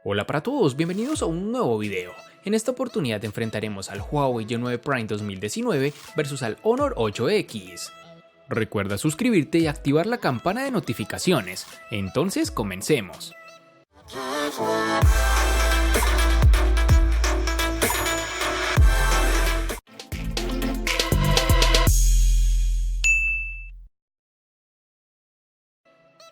Hola para todos, bienvenidos a un nuevo video. En esta oportunidad enfrentaremos al Huawei G9 Prime 2019 versus al Honor 8X. Recuerda suscribirte y activar la campana de notificaciones. Entonces comencemos.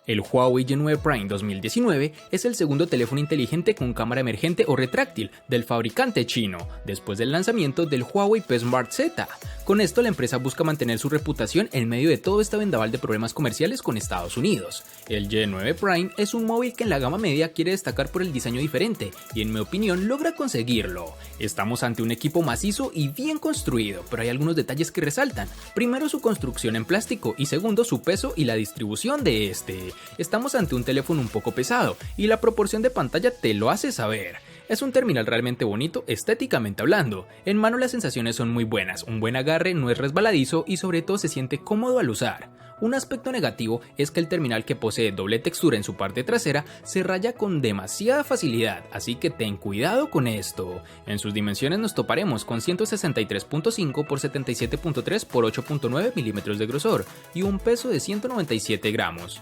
El Huawei G9 Prime 2019 es el segundo teléfono inteligente con cámara emergente o retráctil del fabricante chino, después del lanzamiento del Huawei P Smart Z. Con esto la empresa busca mantener su reputación en medio de todo este vendaval de problemas comerciales con Estados Unidos. El G9 Prime es un móvil que en la gama media quiere destacar por el diseño diferente y en mi opinión logra conseguirlo. Estamos ante un equipo macizo y bien construido, pero hay algunos detalles que resaltan. Primero, su construcción en plástico y segundo, su peso y la distribución de este. Estamos ante un teléfono un poco pesado y la proporción de pantalla te lo hace saber. Es un terminal realmente bonito estéticamente hablando. En mano las sensaciones son muy buenas, un buen agarre, no es resbaladizo y sobre todo se siente cómodo al usar. Un aspecto negativo es que el terminal, que posee doble textura en su parte trasera, se raya con demasiada facilidad, así que ten cuidado con esto. En sus dimensiones nos toparemos con 163.5 x 77.3 x 8.9 milímetros de grosor y un peso de 197 gramos.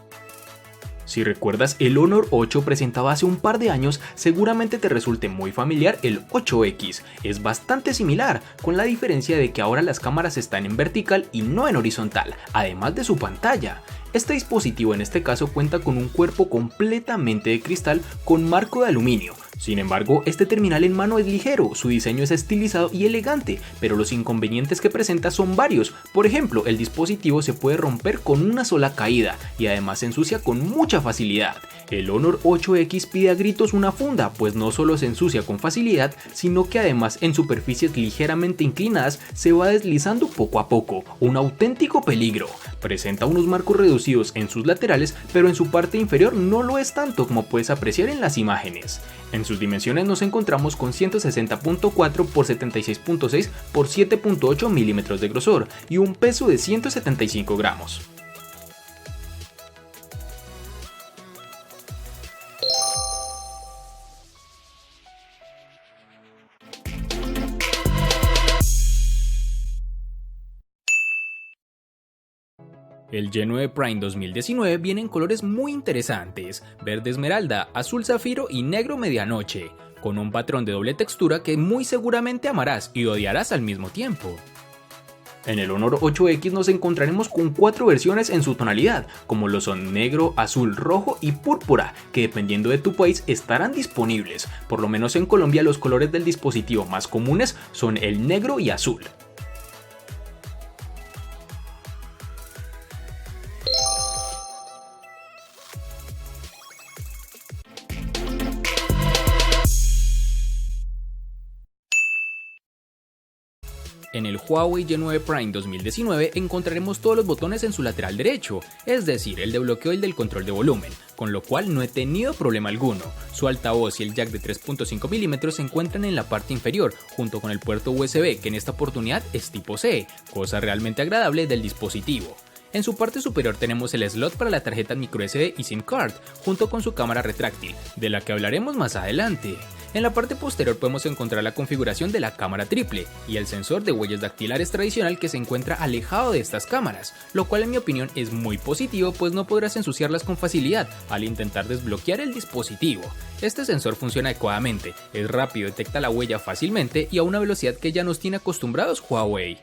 Si recuerdas el Honor 8 presentado hace un par de años, seguramente te resulte muy familiar el 8X. Es bastante similar, con la diferencia de que ahora las cámaras están en vertical y no en horizontal, además de su pantalla. Este dispositivo en este caso cuenta con un cuerpo completamente de cristal con marco de aluminio. Sin embargo, este terminal en mano es ligero, su diseño es estilizado y elegante, pero los inconvenientes que presenta son varios. Por ejemplo, el dispositivo se puede romper con una sola caída y además se ensucia con mucha facilidad. El Honor 8X pide a gritos una funda, pues no solo se ensucia con facilidad, sino que además en superficies ligeramente inclinadas se va deslizando poco a poco, un auténtico peligro. Presenta unos marcos reducidos en sus laterales, pero en su parte inferior no lo es tanto como puedes apreciar en las imágenes. En sus dimensiones nos encontramos con 160.4 x 76.6 x 7.8 milímetros de grosor y un peso de 175 gramos. El G9 Prime 2019 viene en colores muy interesantes, verde esmeralda, azul zafiro y negro medianoche, con un patrón de doble textura que muy seguramente amarás y odiarás al mismo tiempo. En el Honor 8X nos encontraremos con 4 versiones en su tonalidad, como lo son negro, azul, rojo y púrpura, que dependiendo de tu país estarán disponibles. Por lo menos en Colombia los colores del dispositivo más comunes son el negro y azul. En el Huawei G9 Prime 2019 encontraremos todos los botones en su lateral derecho, es decir, el de bloqueo y el del control de volumen, con lo cual no he tenido problema alguno. Su altavoz y el jack de 3.5 mm se encuentran en la parte inferior, junto con el puerto USB, que en esta oportunidad es tipo C, cosa realmente agradable del dispositivo. En su parte superior tenemos el slot para la tarjeta microSD y SIM card, junto con su cámara retráctil, de la que hablaremos más adelante. En la parte posterior podemos encontrar la configuración de la cámara triple y el sensor de huellas dactilares tradicional que se encuentra alejado de estas cámaras, lo cual en mi opinión es muy positivo, pues no podrás ensuciarlas con facilidad al intentar desbloquear el dispositivo. Este sensor funciona adecuadamente, es rápido, detecta la huella fácilmente y a una velocidad que ya nos tiene acostumbrados Huawei.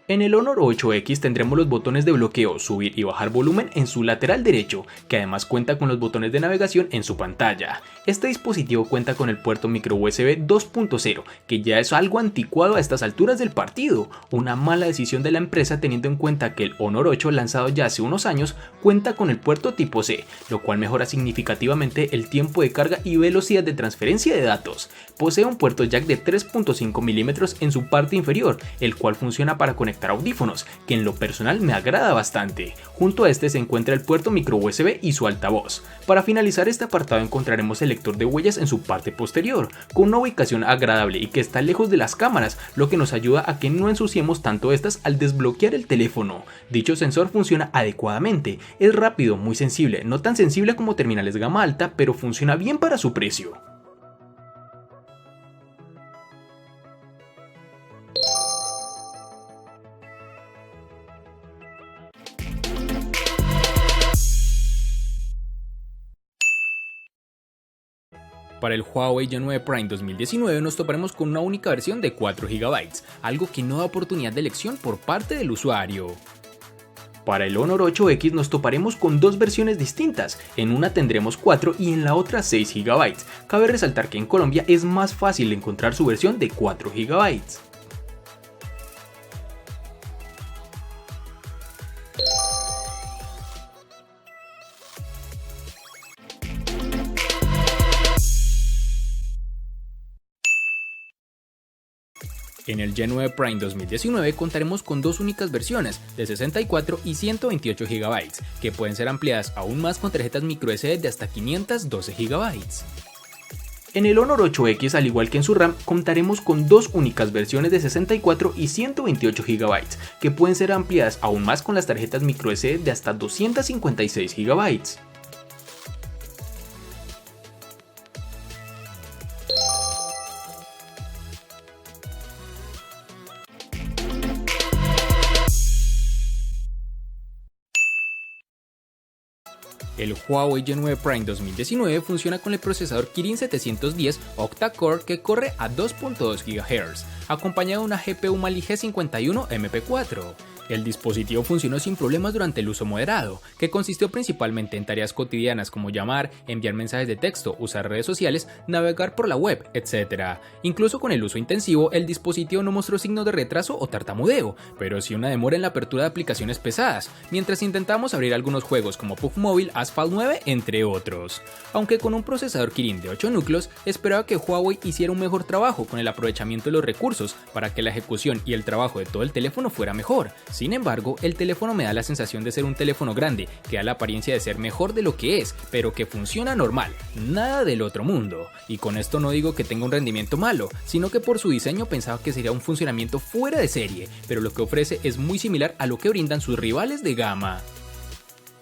En el Honor 8X tendremos los botones de bloqueo, subir y bajar volumen en su lateral derecho, que además cuenta con los botones de navegación en su pantalla. Este dispositivo cuenta con el puerto micro USB 2.0, que ya es algo anticuado a estas alturas del partido, una mala decisión de la empresa teniendo en cuenta que el Honor 8 lanzado ya hace unos años cuenta con el puerto tipo C, lo cual mejora significativamente el tiempo de carga y velocidad de transferencia de datos. Posee un puerto jack de 3.5 mm en su parte inferior, el cual funciona para conectar conectar audífonos, que en lo personal me agrada bastante. Junto a este se encuentra el puerto micro USB y su altavoz. Para finalizar este apartado encontraremos el lector de huellas en su parte posterior, con una ubicación agradable y que está lejos de las cámaras, lo que nos ayuda a que no ensuciemos tanto estas al desbloquear el teléfono. Dicho sensor funciona adecuadamente, es rápido, muy sensible, no tan sensible como terminales gama alta, pero funciona bien para su precio. Para el Huawei G9 Prime 2019 nos toparemos con una única versión de 4 GB, algo que no da oportunidad de elección por parte del usuario. Para el Honor 8X nos toparemos con dos versiones distintas, en una tendremos 4 y en la otra 6 GB. Cabe resaltar que en Colombia es más fácil encontrar su versión de 4 GB. En el G9 Prime 2019 contaremos con dos únicas versiones de 64 y 128 GB, que pueden ser ampliadas aún más con tarjetas microSD de hasta 512 GB. En el Honor 8X, al igual que en su RAM, contaremos con dos únicas versiones de 64 y 128 GB, que pueden ser ampliadas aún más con las tarjetas microSD de hasta 256 GB. El Huawei G9 Prime 2019 funciona con el procesador Kirin 710 octa-core que corre a 2.2 GHz, acompañado de una GPU Mali G51 MP4. El dispositivo funcionó sin problemas durante el uso moderado, que consistió principalmente en tareas cotidianas como llamar, enviar mensajes de texto, usar redes sociales, navegar por la web, etc. Incluso con el uso intensivo, el dispositivo no mostró signos de retraso o tartamudeo, pero sí una demora en la apertura de aplicaciones pesadas, mientras intentamos abrir algunos juegos como PUBG Mobile, Asphalt 9, entre otros. Aunque con un procesador Kirin de 8 núcleos, esperaba que Huawei hiciera un mejor trabajo con el aprovechamiento de los recursos para que la ejecución y el trabajo de todo el teléfono fuera mejor. Sin embargo, el teléfono me da la sensación de ser un teléfono grande, que da la apariencia de ser mejor de lo que es, pero que funciona normal, nada del otro mundo. Y con esto no digo que tenga un rendimiento malo, sino que por su diseño pensaba que sería un funcionamiento fuera de serie, pero lo que ofrece es muy similar a lo que brindan sus rivales de gama.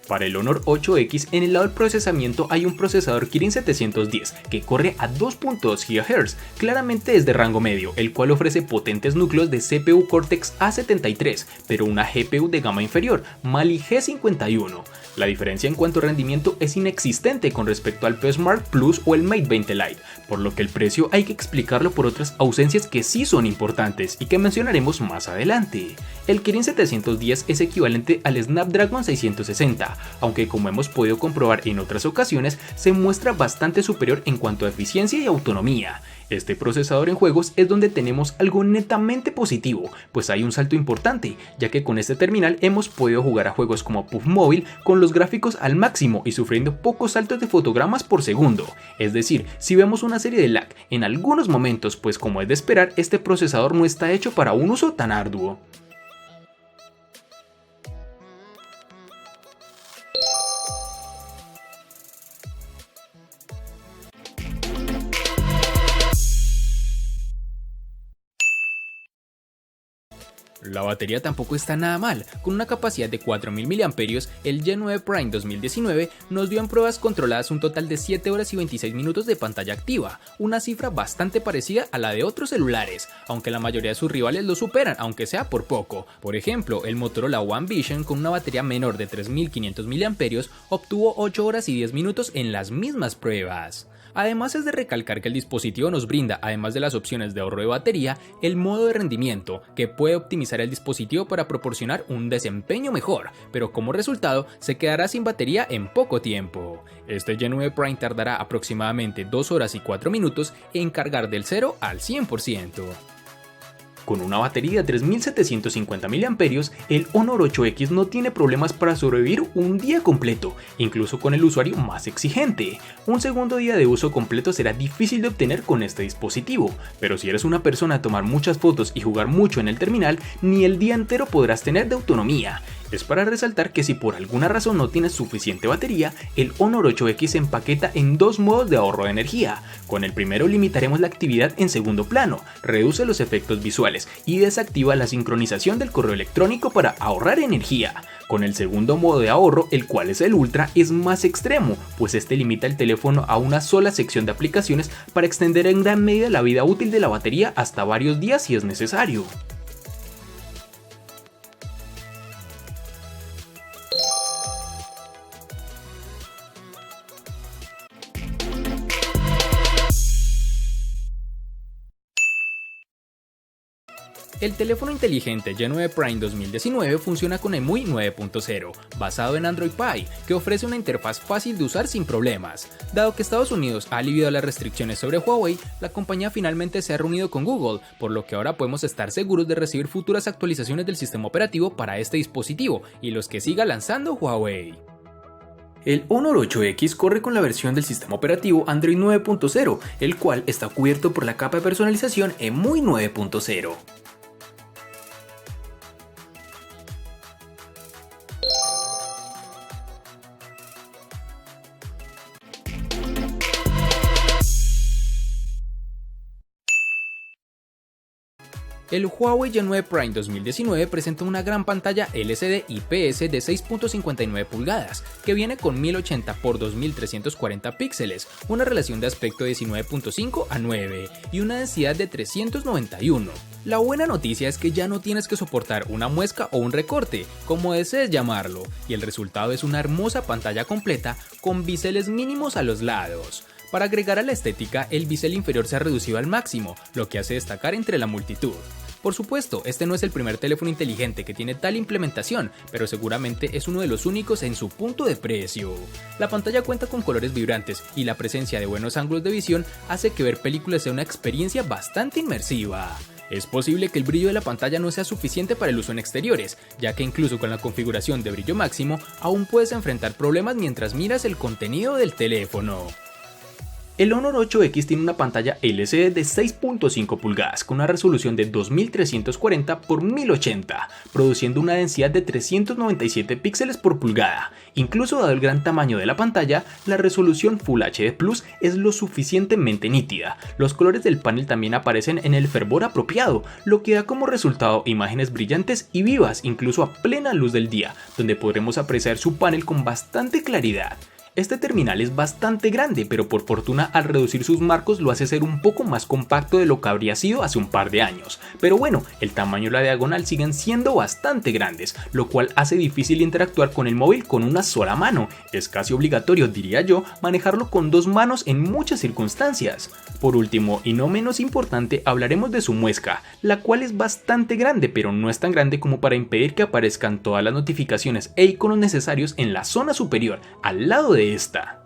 Para el Honor 8X, en el lado del procesamiento hay un procesador Kirin 710 que corre a 2.2 GHz, claramente es de rango medio, el cual ofrece potentes núcleos de CPU Cortex A73, pero una GPU de gama inferior, Mali G51. La diferencia en cuanto a rendimiento es inexistente con respecto al P Smart Plus o el Mate 20 Lite, por lo que el precio hay que explicarlo por otras ausencias que sí son importantes y que mencionaremos más adelante. El Kirin 710 es equivalente al Snapdragon 660, aunque como hemos podido comprobar en otras ocasiones, se muestra bastante superior en cuanto a eficiencia y autonomía. Este procesador en juegos es donde tenemos algo netamente positivo, pues hay un salto importante, ya que con este terminal hemos podido jugar a juegos como PUBG Mobile con los gráficos al máximo y sufriendo pocos saltos de fotogramas por segundo. Es decir, si vemos una serie de lag en algunos momentos, pues como es de esperar, este procesador no está hecho para un uso tan arduo. La batería tampoco está nada mal, con una capacidad de 4000 mAh, el G9 Prime 2019 nos dio en pruebas controladas un total de 7 horas y 26 minutos de pantalla activa, una cifra bastante parecida a la de otros celulares, aunque la mayoría de sus rivales lo superan, aunque sea por poco. Por ejemplo, el Motorola One Vision con una batería menor de 3500 mAh obtuvo 8 horas y 10 minutos en las mismas pruebas. Además es de recalcar que el dispositivo nos brinda, además de las opciones de ahorro de batería, el modo de rendimiento, que puede optimizar el dispositivo para proporcionar un desempeño mejor, pero como resultado se quedará sin batería en poco tiempo. Este G9 Prime tardará aproximadamente 2 horas y 4 minutos en cargar del 0 al 100%. Con una batería de 3750 mAh, el Honor 8X no tiene problemas para sobrevivir un día completo, incluso con el usuario más exigente. Un segundo día de uso completo será difícil de obtener con este dispositivo, pero si eres una persona a tomar muchas fotos y jugar mucho en el terminal, ni el día entero podrás tener de autonomía. Es para resaltar que si por alguna razón no tienes suficiente batería, el Honor 8X se empaqueta en dos modos de ahorro de energía. Con el primero limitaremos la actividad en segundo plano, reduce los efectos visuales y desactiva la sincronización del correo electrónico para ahorrar energía. Con el segundo modo de ahorro, el cual es el Ultra, es más extremo, pues este limita el teléfono a una sola sección de aplicaciones para extender en gran medida la vida útil de la batería hasta varios días si es necesario. El teléfono inteligente G9 Prime 2019 funciona con EMUI 9.0, basado en Android Pie, que ofrece una interfaz fácil de usar sin problemas. Dado que Estados Unidos ha aliviado las restricciones sobre Huawei, la compañía finalmente se ha reunido con Google, por lo que ahora podemos estar seguros de recibir futuras actualizaciones del sistema operativo para este dispositivo y los que siga lanzando Huawei. El Honor 8X corre con la versión del sistema operativo Android 9.0, el cual está cubierto por la capa de personalización EMUI 9.0. El Huawei G9 Prime 2019 presenta una gran pantalla LCD IPS de 6.59 pulgadas, que viene con 1080 x 2340 píxeles, una relación de aspecto de 19.5 a 9 y una densidad de 391. La buena noticia es que ya no tienes que soportar una muesca o un recorte, como desees llamarlo, y el resultado es una hermosa pantalla completa con biseles mínimos a los lados. Para agregar a la estética, el bisel inferior se ha reducido al máximo, lo que hace destacar entre la multitud. Por supuesto, este no es el primer teléfono inteligente que tiene tal implementación, pero seguramente es uno de los únicos en su punto de precio. La pantalla cuenta con colores vibrantes y la presencia de buenos ángulos de visión hace que ver películas sea una experiencia bastante inmersiva. Es posible que el brillo de la pantalla no sea suficiente para el uso en exteriores, ya que incluso con la configuración de brillo máximo, aún puedes enfrentar problemas mientras miras el contenido del teléfono. El Honor 8X tiene una pantalla LCD de 6.5 pulgadas con una resolución de 2340 x 1080, produciendo una densidad de 397 píxeles por pulgada. Incluso dado el gran tamaño de la pantalla, la resolución Full HD Plus es lo suficientemente nítida. Los colores del panel también aparecen en el fervor apropiado, lo que da como resultado imágenes brillantes y vivas incluso a plena luz del día, donde podremos apreciar su panel con bastante claridad. Este terminal es bastante grande, pero por fortuna al reducir sus marcos lo hace ser un poco más compacto de lo que habría sido hace un par de años. Pero bueno, el tamaño y la diagonal siguen siendo bastante grandes, lo cual hace difícil interactuar con el móvil con una sola mano. Es casi obligatorio, diría yo, manejarlo con dos manos en muchas circunstancias. Por último, y no menos importante, hablaremos de su muesca, la cual es bastante grande, pero no es tan grande como para impedir que aparezcan todas las notificaciones e iconos necesarios en la zona superior, al lado de esta.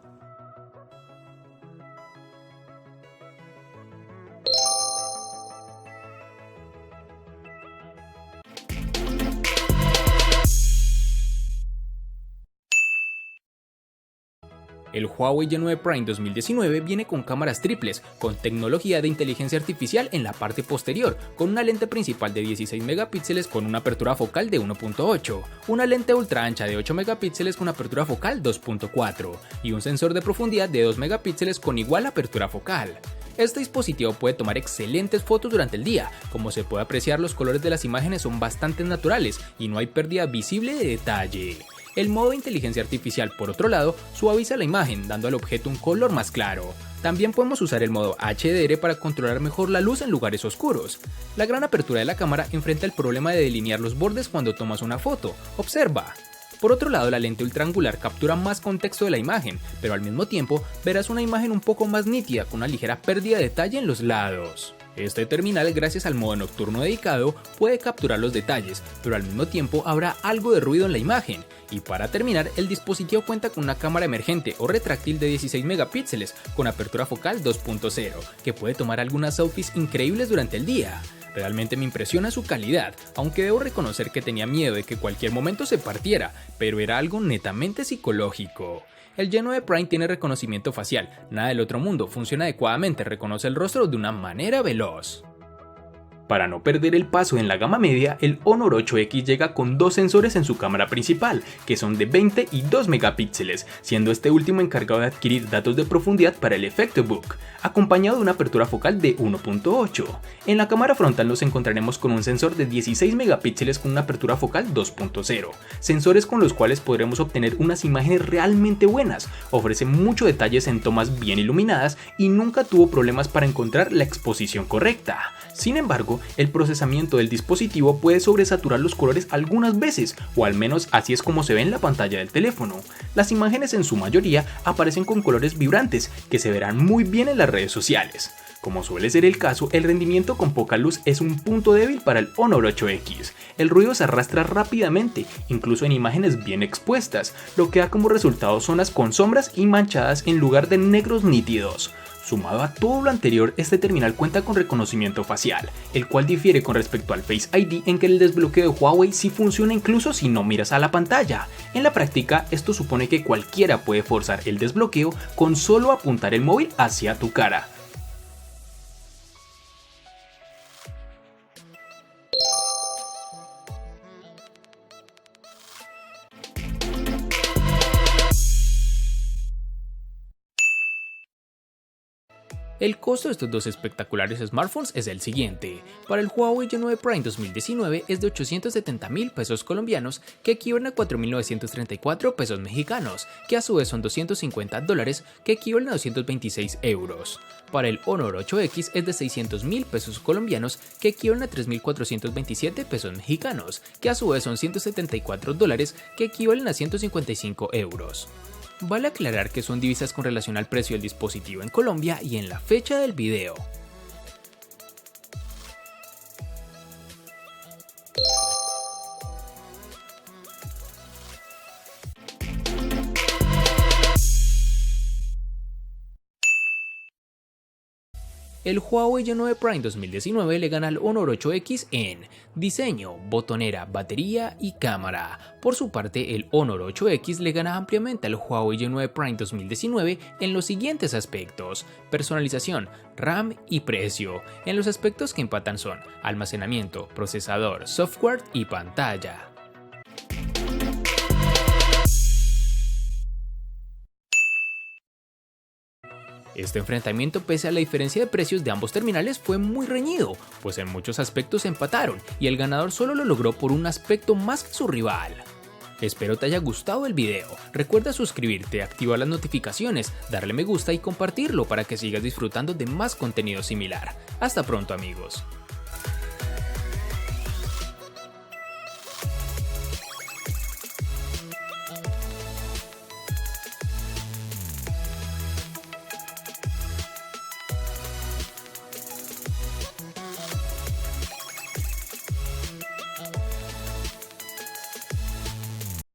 El Huawei G9 Prime 2019 viene con cámaras triples, con tecnología de inteligencia artificial en la parte posterior, con una lente principal de 16 megapíxeles con una apertura focal de 1.8, una lente ultra ancha de 8 megapíxeles con apertura focal 2.4 y un sensor de profundidad de 2 megapíxeles con igual apertura focal. Este dispositivo puede tomar excelentes fotos durante el día, como se puede apreciar los colores de las imágenes son bastante naturales y no hay pérdida visible de detalle. El modo de inteligencia artificial, por otro lado, suaviza la imagen, dando al objeto un color más claro. También podemos usar el modo HDR para controlar mejor la luz en lugares oscuros. La gran apertura de la cámara enfrenta el problema de delinear los bordes cuando tomas una foto. Observa. Por otro lado, la lente ultraangular captura más contexto de la imagen, pero al mismo tiempo verás una imagen un poco más nítida con una ligera pérdida de detalle en los lados. Este terminal, gracias al modo nocturno dedicado, puede capturar los detalles, pero al mismo tiempo habrá algo de ruido en la imagen. Y para terminar, el dispositivo cuenta con una cámara emergente o retráctil de 16 megapíxeles con apertura focal 2.0, que puede tomar algunas selfies increíbles durante el día. Realmente me impresiona su calidad, aunque debo reconocer que tenía miedo de que cualquier momento se partiera, pero era algo netamente psicológico. El G9 Prime tiene reconocimiento facial, nada del otro mundo, funciona adecuadamente, reconoce el rostro de una manera veloz. Para no perder el paso en la gama media, el Honor 8X llega con dos sensores en su cámara principal, que son de 20 y 2 megapíxeles, siendo este último encargado de adquirir datos de profundidad para el efecto Book, acompañado de una apertura focal de 1.8. En la cámara frontal nos encontraremos con un sensor de 16 megapíxeles con una apertura focal 2.0, sensores con los cuales podremos obtener unas imágenes realmente buenas, ofrece muchos detalles en tomas bien iluminadas y nunca tuvo problemas para encontrar la exposición correcta. Sin embargo, el procesamiento del dispositivo puede sobresaturar los colores algunas veces, o al menos así es como se ve en la pantalla del teléfono. Las imágenes en su mayoría aparecen con colores vibrantes, que se verán muy bien en las redes sociales. Como suele ser el caso, el rendimiento con poca luz es un punto débil para el Honor 8X. El ruido se arrastra rápidamente, incluso en imágenes bien expuestas, lo que da como resultado zonas con sombras y manchadas en lugar de negros nítidos. Sumado a todo lo anterior, este terminal cuenta con reconocimiento facial, el cual difiere con respecto al Face ID en que el desbloqueo de Huawei sí funciona incluso si no miras a la pantalla. En la práctica, esto supone que cualquiera puede forzar el desbloqueo con solo apuntar el móvil hacia tu cara. El costo de estos dos espectaculares smartphones es el siguiente. Para el Huawei G9 Prime 2019 es de 870.000 pesos colombianos, que equivalen a 4.934 pesos mexicanos, que a su vez son $250, que equivalen a 226 euros. Para el Honor 8X es de 600.000 pesos colombianos, que equivalen a 3.427 pesos mexicanos, que a su vez son $174, que equivalen a 155 euros. Vale aclarar que son divisas con relación al precio del dispositivo en Colombia y en la fecha del video. El Huawei G9 Prime 2019 le gana al Honor 8X en diseño, botonera, batería y cámara. Por su parte, el Honor 8X le gana ampliamente al Huawei G9 Prime 2019 en los siguientes aspectos: personalización, RAM y precio. En los aspectos que empatan son almacenamiento, procesador, software y pantalla. Este enfrentamiento, pese a la diferencia de precios de ambos terminales, fue muy reñido, pues en muchos aspectos se empataron y el ganador solo lo logró por un aspecto más que su rival. Espero te haya gustado el video, recuerda suscribirte, activar las notificaciones, darle me gusta y compartirlo para que sigas disfrutando de más contenido similar. Hasta pronto amigos.